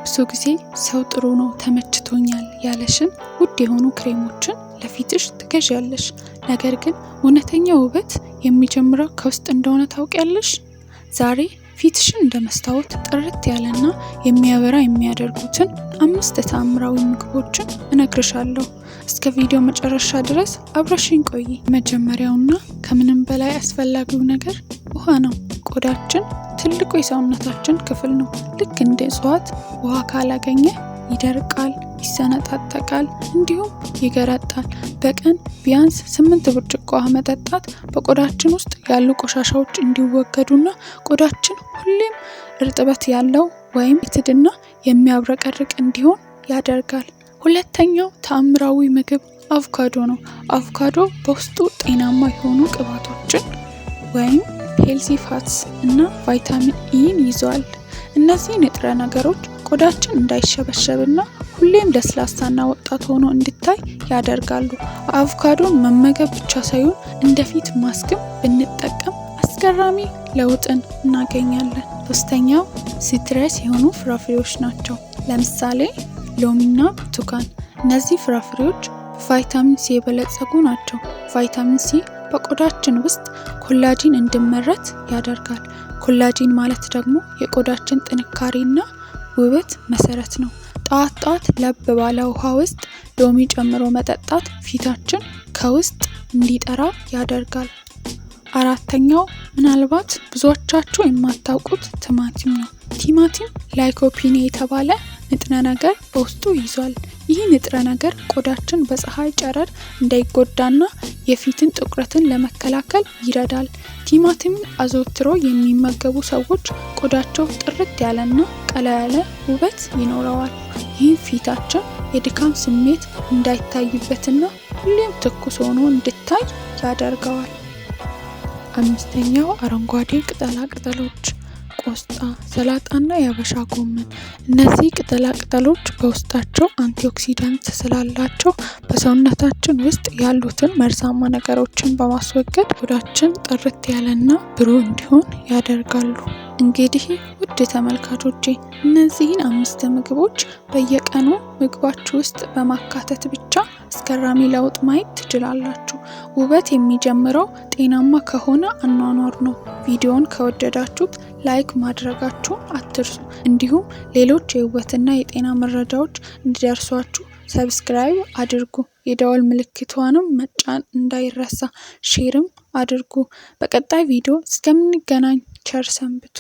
ብዙ ጊዜ ሰው ጥሩ ነው ተመችቶኛል ያለሽን ውድ የሆኑ ክሬሞችን ለፊትሽ ትገዣለሽ። ነገር ግን እውነተኛ ውበት የሚጀምረው ከውስጥ እንደሆነ ታውቂያለሽ? ዛሬ ፊትሽን እንደ መስታወት ጥርት ያለና የሚያበራ የሚያደርጉትን 5 ተአምራዊ ምግቦችን እነግርሻለሁ። እስከ ቪዲዮ መጨረሻ ድረስ አብረሽኝ ቆይ። መጀመሪያውና ከምንም በላይ አስፈላጊው ነገር ውሃ ነው። ቆዳችን ትልቁ የሰውነታችን ክፍል ነው። ልክ እንደ እጽዋት ውሃ ካላገኘ ይደርቃል፣ ይሰነጣጠቃል፣ እንዲሁም ይገረጣል። በቀን ቢያንስ 8 ብርጭቆ ውሃ መጠጣት በቆዳችን ውስጥ ያሉ ቆሻሻዎች እንዲወገዱና ቆዳችን ሁሌም እርጥበት ያለው ወይም የትድና የሚያብረቀርቅ እንዲሆን ያደርጋል። ሁለተኛው ተአምራዊ ምግብ አቮካዶ ነው። አቮካዶ በውስጡ ጤናማ የሆኑ ቅባቶችን ወይም ሄልዚ ፋትስ እና ቫይታሚን ኢን ይዟል። እነዚህ ንጥረ ነገሮች ቆዳችን እንዳይሸበሸብና ሁሌም ለስላሳና ወጣት ሆኖ እንዲታይ ያደርጋሉ። አቮካዶን መመገብ ብቻ ሳይሆን እንደፊት ማስክም ብንጠቀም አስገራሚ ለውጥን እናገኛለን። ሶስተኛው ሲትረስ የሆኑ ፍራፍሬዎች ናቸው። ለምሳሌ ሎሚና ብርቱካን። እነዚህ ፍራፍሬዎች ቫይታሚን ሲ የበለጸጉ ናቸው። ቫይታሚን ሲ በቆዳችን ውስጥ ኮላጂን እንዲመረት ያደርጋል። ኮላጂን ማለት ደግሞ የቆዳችን ጥንካሬና ውበት መሰረት ነው። ጠዋት ለብ ባለ ውሃ ውስጥ ሎሚ ጨምሮ መጠጣት ፊታችን ከውስጥ እንዲጠራ ያደርጋል። አራተኛው ምናልባት ብዙዎቻችሁ የማታውቁት ቲማቲም ነው። ቲማቲም ላይኮፒን የተባለ ንጥረ ነገር በውስጡ ይዟል። ይህ ንጥረ ነገር ቆዳችን በፀሐይ ጨረር እንዳይጎዳና የፊትን ጥቁረትን ለመከላከል ይረዳል። ቲማቲምን አዘውትሮ የሚመገቡ ሰዎች ቆዳቸው ጥርት ያለና ቀላ ያለ ውበት ይኖረዋል። ይህ ፊታችን የድካም ስሜት እንዳይታይበትና ሁሌም ትኩስ ሆኖ እንዲታይ ያደርገዋል። አምስተኛው አረንጓዴ ቅጠላ ቅጠሎች ቆስጣ፣ ሰላጣና የሀበሻ ጎመን። እነዚህ ቅጠላ ቅጠሎች በውስጣቸው አንቲኦክሲዳንት ስላላቸው በሰውነታችን ውስጥ ያሉትን መርዛማ ነገሮችን በማስወገድ ቆዳችን ጥርት ያለና ብሩህ እንዲሆን ያደርጋሉ። እንግዲህ ውድ ተመልካቾቼ እነዚህን 5 ምግቦች በየቀኑ ምግባችሁ ውስጥ በማካተት ብቻ አስገራሚ ለውጥ ማየት ትችላላችሁ። ውበት የሚጀምረው ጤናማ ከሆነ አኗኗር ነው። ቪዲዮውን ከወደዳችሁት ላይክ ማድረጋችሁን አትርሱ። እንዲሁም ሌሎች የውበትና የጤና መረጃዎች እንዲደርሷችሁ ሰብስክራይብ አድርጉ። የደወል ምልክቷንም መጫን እንዳይረሳ። ሼርም አድርጉ። በቀጣይ ቪዲዮ እስከምንገናኝ ቸር ሰንብቱ።